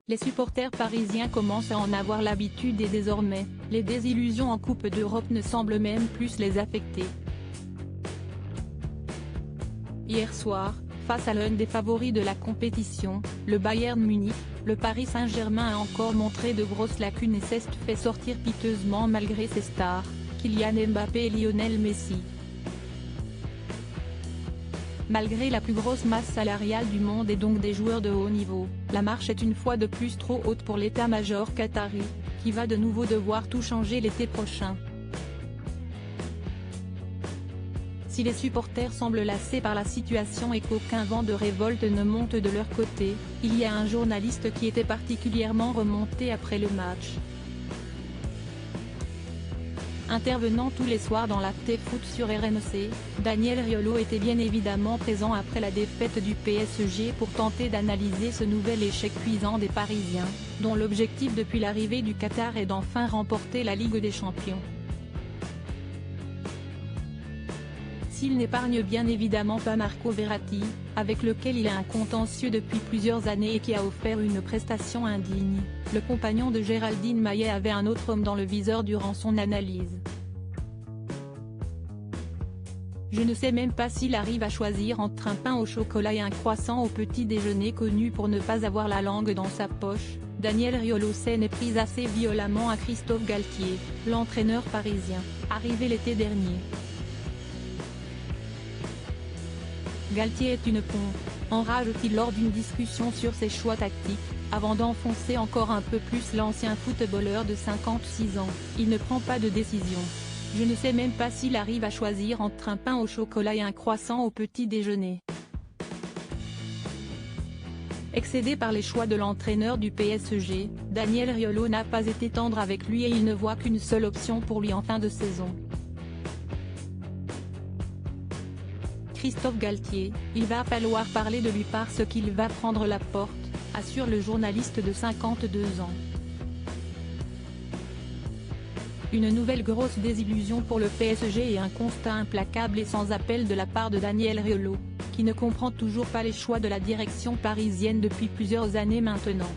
Les supporters parisiens commencent à en avoir l'habitude et désormais, les désillusions en Coupe d'Europe ne semblent même plus les affecter. Hier soir, face à l'un des favoris de la compétition, le Bayern Munich, le Paris Saint-Germain a encore montré de grosses lacunes et s'est fait sortir piteusement malgré ses stars, Kylian Mbappé et Lionel Messi. Malgré la plus grosse masse salariale du monde et donc des joueurs de haut niveau, la marche est une fois de plus trop haute pour l'état-major qatari, qui va de nouveau devoir tout changer l'été prochain. Si les supporters semblent lassés par la situation et qu'aucun vent de révolte ne monte de leur côté, il y a un journaliste qui était particulièrement remonté après le match. Intervenant tous les soirs dans l'Acte Foot sur RMC, Daniel Riolo était bien évidemment présent après la défaite du PSG pour tenter d'analyser ce nouvel échec cuisant des Parisiens, dont l'objectif depuis l'arrivée du Qatar est d'enfin remporter la Ligue des Champions. S'il n'épargne bien évidemment pas Marco Verratti, avec lequel il a un contentieux depuis plusieurs années et qui a offert une prestation indigne, le compagnon de Géraldine Maillet avait un autre homme dans le viseur durant son analyse. Je ne sais même pas s'il arrive à choisir entre un pain au chocolat et un croissant au petit déjeuner, connu pour ne pas avoir la langue dans sa poche. Daniel Riolo s'est prise assez violemment à Christophe Galtier, l'entraîneur parisien, arrivé l'été dernier. Galtier est une pompe, enrage-t-il lors d'une discussion sur ses choix tactiques, avant d'enfoncer encore un peu plus l'ancien footballeur de 56 ans, il ne prend pas de décision. Je ne sais même pas s'il arrive à choisir entre un pain au chocolat et un croissant au petit déjeuner. Excédé par les choix de l'entraîneur du PSG, Daniel Riolo n'a pas été tendre avec lui et il ne voit qu'une seule option pour lui en fin de saison. Christophe Galtier, il va falloir parler de lui parce qu'il va prendre la porte, assure le journaliste de 52 ans. Une nouvelle grosse désillusion pour le PSG et un constat implacable et sans appel de la part de Daniel Riolo, qui ne comprend toujours pas les choix de la direction parisienne depuis plusieurs années maintenant.